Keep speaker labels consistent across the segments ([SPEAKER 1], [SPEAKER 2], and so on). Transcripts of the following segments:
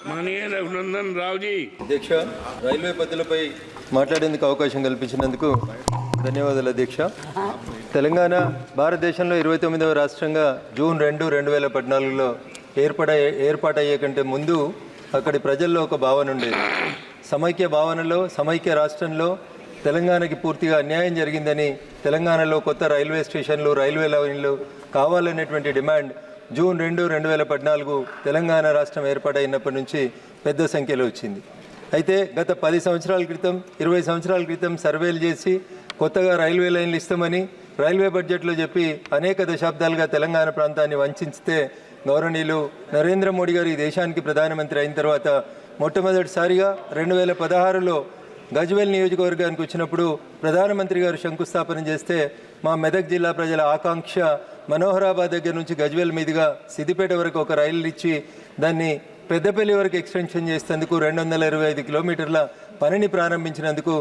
[SPEAKER 1] माननीय रघुनंदन राव जी।
[SPEAKER 2] అధ్యక్ష, రైల్వే పద్ధతులపై మాట్లాడేందుకు అవకాశం కల్పించినందుకు ధన్యవాదాలు అధ్యక్ష. తెలంగాణ భారతదేశంలో 29వ రాష్ట్రంగా జూన్ 2, 2014లో ఏర్పాటయ్యే కంటే ముందు అక్కడి ప్రజల్లో ఒక భావన ఉండేది. సమైక్య భావనలో, సమైక్య రాష్ట్రంలో తెలంగాణకి పూర్తిగా అన్యాయం జరిగిందని, తెలంగాణలో కొత్త రైల్వే స్టేషన్లు, రైల్వే లైన్లు కావాలనేటువంటి డిమాండ్ జూన్ 2, 2014 తెలంగాణ రాష్ట్రం ఏర్పాటైనప్పటి నుంచి పెద్ద సంఖ్యలో వచ్చింది. అయితే గత 10 సంవత్సరాల క్రితం, 20 సంవత్సరాల క్రితం సర్వేలు చేసి కొత్తగా రైల్వే లైన్లు ఇస్తామని రైల్వే బడ్జెట్లో చెప్పి అనేక దశాబ్దాలుగా తెలంగాణ ప్రాంతాన్ని వంచితే గౌరవనీయులు నరేంద్ర మోడీ గారు ఈ దేశానికి ప్రధానమంత్రి అయిన తర్వాత మొట్టమొదటిసారిగా 2016లో గజ్వేల్ నియోజకవర్గానికి వచ్చినప్పుడు ప్రధానమంత్రి గారు శంకుస్థాపన చేస్తే మా మెదక్ జిల్లా ప్రజల ఆకాంక్ష మనోహరాబాద్ దగ్గర నుంచి గజ్వేల్ మీదుగా సిద్దిపేట వరకు ఒక రైలు ఇచ్చి దాన్ని పెద్దపల్లి వరకు ఎక్స్టెన్షన్ చేసేందుకు 225 కిలోమీటర్ల పనిని ప్రారంభించినందుకు,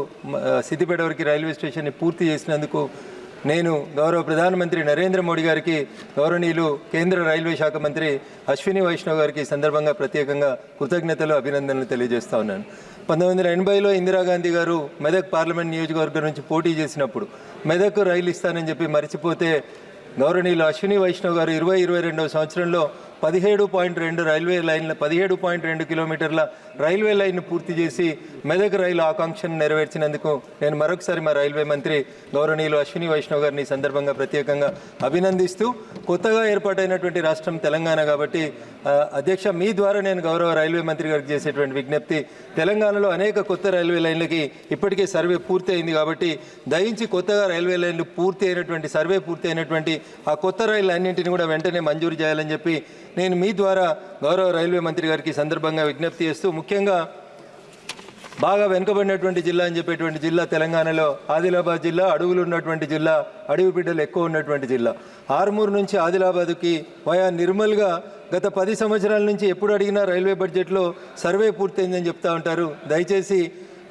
[SPEAKER 2] సిద్దిపేట వరకు రైల్వే స్టేషన్ని పూర్తి చేసినందుకు నేను గౌరవ ప్రధానమంత్రి నరేంద్ర మోడీ గారికి, గౌరవనీయులు కేంద్ర రైల్వే శాఖ మంత్రి అశ్విని వైష్ణవ్ గారికి సందర్భంగా ప్రత్యేకంగా కృతజ్ఞతలు, అభినందనలు తెలియజేస్తా ఉన్నాను. 1980లో ఇందిరాగాంధీ గారు మెదక్ పార్లమెంట్ నియోజకవర్గం నుంచి పోటీ చేసినప్పుడు మెదక్ రైలు ఇస్తానని చెప్పి మర్చిపోతే గౌరవనీయులు అశ్విని వైష్ణవ్ గారు 2022వ సంవత్సరంలో 17.2 రైల్వే లైన్ల 17.2 కిలోమీటర్ల రైల్వే లైన్ పూర్తి చేసి మెదక్ రైలు ఆకాంక్షను నెరవేర్చినందుకు నేను మరొకసారి మా రైల్వే మంత్రి గౌరవనీయులు అశ్విని వైష్ణవ్ గారిని సందర్భంగా ప్రత్యేకంగా అభినందిస్తూ, కొత్తగా ఏర్పాటైనటువంటి రాష్ట్రం తెలంగాణ కాబట్టి అధ్యక్ష, మీ ద్వారా నేను గౌరవ రైల్వే మంత్రి గారికి చేసేటువంటి విజ్ఞప్తి, తెలంగాణలో అనేక కొత్త రైల్వే లైన్లకి ఇప్పటికే సర్వే పూర్తి అయింది కాబట్టి దయించి కొత్తగా రైల్వే లైన్లు పూర్తి అయినటువంటి, సర్వే పూర్తి అయినటువంటి ఆ కొత్త రైలు అన్నింటినీ కూడా వెంటనే మంజూరు చేయాలని చెప్పి నేను మీ ద్వారా గౌరవ రైల్వే మంత్రి గారికి సందర్భంగా విజ్ఞప్తి చేస్తూ, ముఖ్యంగా బాగా వెనుకబడినటువంటి జిల్లా అని చెప్పేటువంటి జిల్లా తెలంగాణలో ఆదిలాబాద్ జిల్లా, అడవులు ఉన్నటువంటి జిల్లా, అడవి బిడ్డలు ఎక్కువ ఉన్నటువంటి జిల్లా. ఆర్మూరు నుంచి ఆదిలాబాద్కి వయా నిర్మల్గా గత 10 సంవత్సరాల నుంచి ఎప్పుడు అడిగినా రైల్వే బడ్జెట్లో సర్వే పూర్తయిందని చెప్తా ఉంటారు. దయచేసి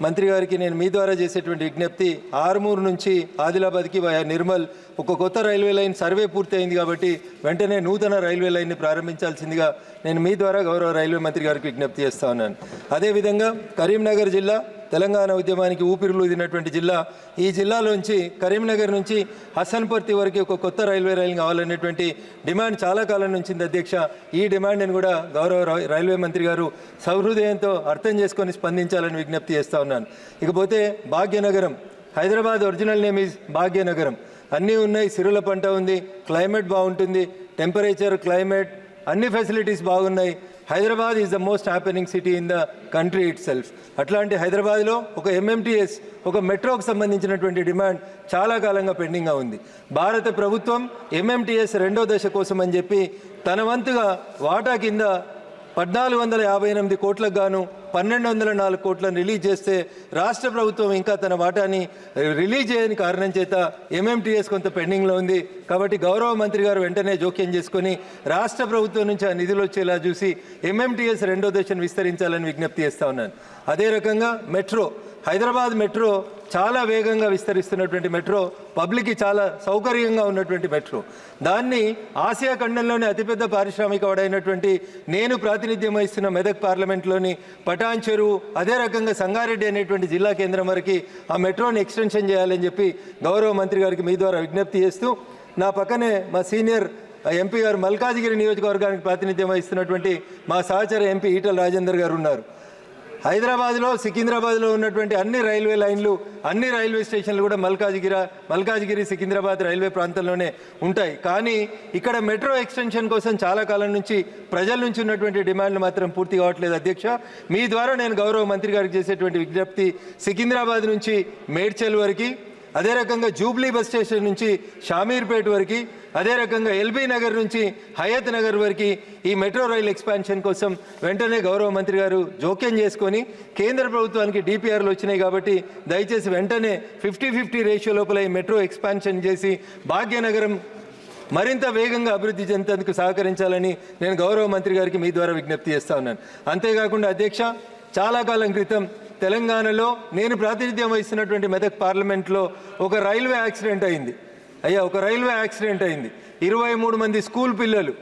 [SPEAKER 2] మంత్రి గారికి నేను మీ ద్వారా చేసేటువంటి విజ్ఞప్తి, ఆర్మూరు నుంచి ఆదిలాబాద్కి వయా నిర్మల్ ఒక కొత్త రైల్వే లైన్ సర్వే పూర్తి అయింది కాబట్టి వెంటనే నూతన రైల్వే లైన్ని ప్రారంభించాల్సిందిగా నేను మీ ద్వారా గౌరవ రైల్వే మంత్రి గారికి విజ్ఞప్తి చేస్తా ఉన్నాను. అదేవిధంగా కరీంనగర్ జిల్లా తెలంగాణ ఉద్యమానికి ఊపిరులూదినటువంటి జిల్లా. ఈ జిల్లాలోంచి కరీంనగర్ నుంచి హసన్పర్తి వరకు ఒక కొత్త రైల్వే లైన్ కావాలనేటువంటి డిమాండ్ చాలా కాలం నుంచి ఉంది అధ్యక్ష. ఈ డిమాండ్ని కూడా గౌరవ రైల్వే మంత్రి గారు సహృదయంతో అర్థం చేసుకొని స్పందించాలని విజ్ఞప్తి చేస్తూ ఉన్నాను. ఇకపోతే Bhagyanagaram, Hyderabad original name is Bhagyanagaram. అన్నీ ఉన్నాయి, సిరుల పంట ఉంది, క్లైమేట్ బాగుంటుంది, టెంపరేచర్, క్లైమేట్ అన్ని ఫెసిలిటీస్ బాగున్నాయి. Hyderabad is the most happening city in the country it self. అట్లాంటి హైదరాబాద్లో ఒక ఎంఎంటీఎస్, ఒక మెట్రోకు సంబంధించినటువంటి డిమాండ్ చాలా కాలంగా పెండింగ్గా ఉంది. భారత ప్రభుత్వం ఎంఎంటీఎస్ 2వ దశ కోసం అని చెప్పి తన వంతుగా వాటా కింద 1458 కోట్లకు గాను 1204 కోట్లను రిలీజ్ చేస్తే రాష్ట్ర ప్రభుత్వం ఇంకా తన వాటాని రిలీజ్ చేయని కారణం చేత ఎంఎంటీఎస్ కొంత పెండింగ్లో ఉంది. కాబట్టి గౌరవ మంత్రి గారు వెంటనే జోక్యం చేసుకొని రాష్ట్ర ప్రభుత్వం నుంచి ఆ నిధులు వచ్చేలా చూసి ఎంఎంటీఎస్ 2వ దశను విస్తరించాలని విజ్ఞప్తి చేస్తా ఉన్నాను. అదే రకంగా మెట్రో, హైదరాబాద్ మెట్రో చాలా వేగంగా విస్తరిస్తున్నటువంటి మెట్రో, పబ్లిక్కి చాలా సౌకర్యంగా ఉన్నటువంటి మెట్రో. దాన్ని ఆసియా ఖండంలోని అతిపెద్ద పారిశ్రామిక వాడైనటువంటి నేను ప్రాతినిధ్యం వహిస్తున్న మెదక్ పార్లమెంట్లోని పటాన్ చెరువు, అదే రకంగా సంగారెడ్డి అనేటువంటి జిల్లా కేంద్రం వరకు ఆ మెట్రోని ఎక్స్టెన్షన్ చేయాలని చెప్పి గౌరవ మంత్రి గారికి మీ ద్వారా విజ్ఞప్తి చేస్తూ, నా పక్కనే మా సీనియర్ ఎంపీ గారు మల్కాజిగిరి నియోజకవర్గానికి ప్రాతినిధ్యం వహిస్తున్నటువంటి మా సహచర ఎంపీ ఈటల రాజేందర్ గారు ఉన్నారు. హైదరాబాద్లో, సికింద్రాబాద్లో ఉన్నటువంటి అన్ని రైల్వే లైన్లు, అన్ని రైల్వే స్టేషన్లు కూడా మల్కాజిగిరి సికింద్రాబాద్ రైల్వే ప్రాంతంలోనే ఉంటాయి. కానీ ఇక్కడ మెట్రో ఎక్స్టెన్షన్ కోసం చాలా కాలం నుంచి ప్రజల నుంచి ఉన్నటువంటి డిమాండ్లు మాత్రం పూర్తి కావట్లేదు అధ్యక్ష. మీ ద్వారా నేను గౌరవ మంత్రి గారికి చేసేటువంటి విజ్ఞప్తి, సికింద్రాబాద్ నుంచి మేడ్చల్ వరకు, అదే రకంగా జూబ్లీ బస్ స్టేషన్ నుంచి షామీర్పేట వరకు, అదే రకంగా ఎల్బీ నగర్ నుంచి హయత్ నగర్ వరకు ఈ మెట్రో రైల్ ఎక్స్పాన్షన్ కోసం వెంటనే గౌరవ మంత్రి గారు జోక్యం చేసుకొని, కేంద్ర ప్రభుత్వానికి డిపిఆర్లు వచ్చినాయి కాబట్టి దయచేసి వెంటనే 50-50 రేషియో లోపల ఈ మెట్రో ఎక్స్పాన్షన్ చేసి భాగ్యనగరం మరింత వేగంగా అభివృద్ధి చెందేందుకు సహకరించాలని నేను గౌరవ మంత్రి గారికి మీ ద్వారా విజ్ఞప్తి చేస్తా ఉన్నాను. అంతేకాకుండా అధ్యక్ష, చాలా కాలం క్రితం తెలంగాణలో నేను ప్రాతినిధ్యం వహిస్తున్నటువంటి మెదక్ పార్లమెంట్లో ఒక రైల్వే యాక్సిడెంట్ అయింది. అయ్యా, ఒక రైల్వే యాక్సిడెంట్ అయింది. 23 మంది స్కూల్ పిల్లలు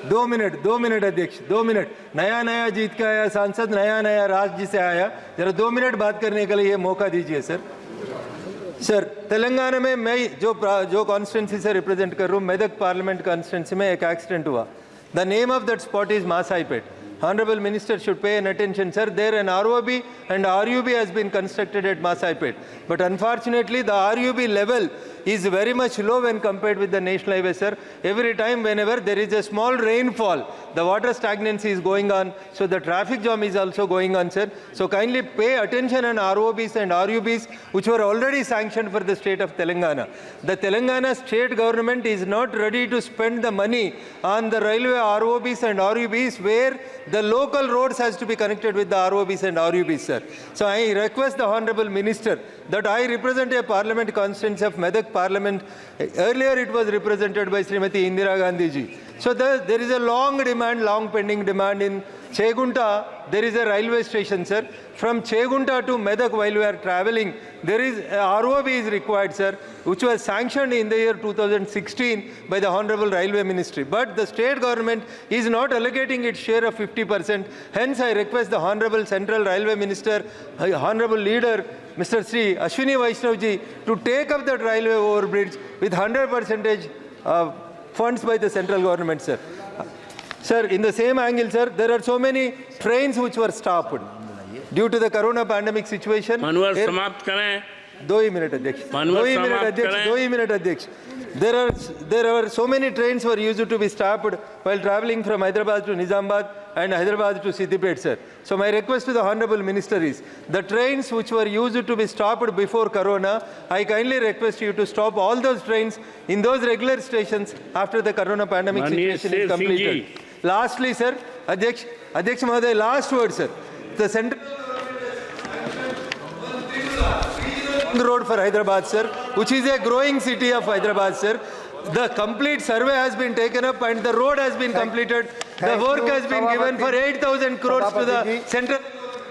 [SPEAKER 2] दो मिनट अध्यक्ष, 2 मिनट। नया नया जीत के आया सांसद, नया नया राज्य से आया, जरा 2 मिनट बात करने के लिए मौका दीजिए सर। सर, तेलंगाना में मैं जो कॉन्स्टिट्यूंसी से रिप्रेजेंट कर रहा हूँ, मेदक पार्लियामेंट कॉन्स्टिट्यूंसी में एक एक्सीडेंट हुआ। The name of that spot is Masaipet. Honorable Minister should pay an attention, sir. There an ROB and RUB has been constructed at Masaipet. But unfortunately, the RUB level is very much low when compared with the national highway, sir. Every time, whenever there is a small rainfall, the water stagnancy is going on. So the traffic jam is also going on, sir. So kindly pay attention on ROBs and RUBs, which were already sanctioned for the state of Telangana. The Telangana state government is not ready to spend the money on the railway ROBs and RUBs, where the local roads has to be connected with the ROBs and RUBs, sir. So I request the Honorable Minister that I represent a parliament constituency of Medak Parliament. Earlier it was represented by Srimati Indira Gandhi ji. So there is a long pending demand in Chegunta. There is a railway station, sir. From Chegunta to Medak, while we are traveling, there is ROB is required, sir, which was sanctioned in the year 2016 by the Honorable Railway Ministry. But the state government is not allocating its share of 50%. Hence, I request the Honorable Central Railway Minister, Honorable Leader, Mr. Sri Ashwini Vaishnavji, to take up that railway overbridge with 100% funds by the central government, sir. Sir, in the same angle, sir, there are so many trains which were stopped due to the corona pandemic situation.
[SPEAKER 1] मनोहर समाप्त करें.
[SPEAKER 2] 2 minutes, Adhyaksh. 2 minutes, Adhyaksh. There are so many trains were used to be stopped while traveling from Hyderabad to Nizamabad and Hyderabad to Siddipet, sir. So my request to the Honorable Minister is, the trains which were used to be stopped before Corona, I kindly request you to stop all those trains in those regular stations after the Corona pandemic situation is completed. Lastly, sir, Adhyaksh Mahoday, last word, sir. The central road for Hyderabad, sir, which is a growing city of Hyderabad, sir. The complete survey has been taken up and the road has been completed. The work has been given for 8,000 crores to the central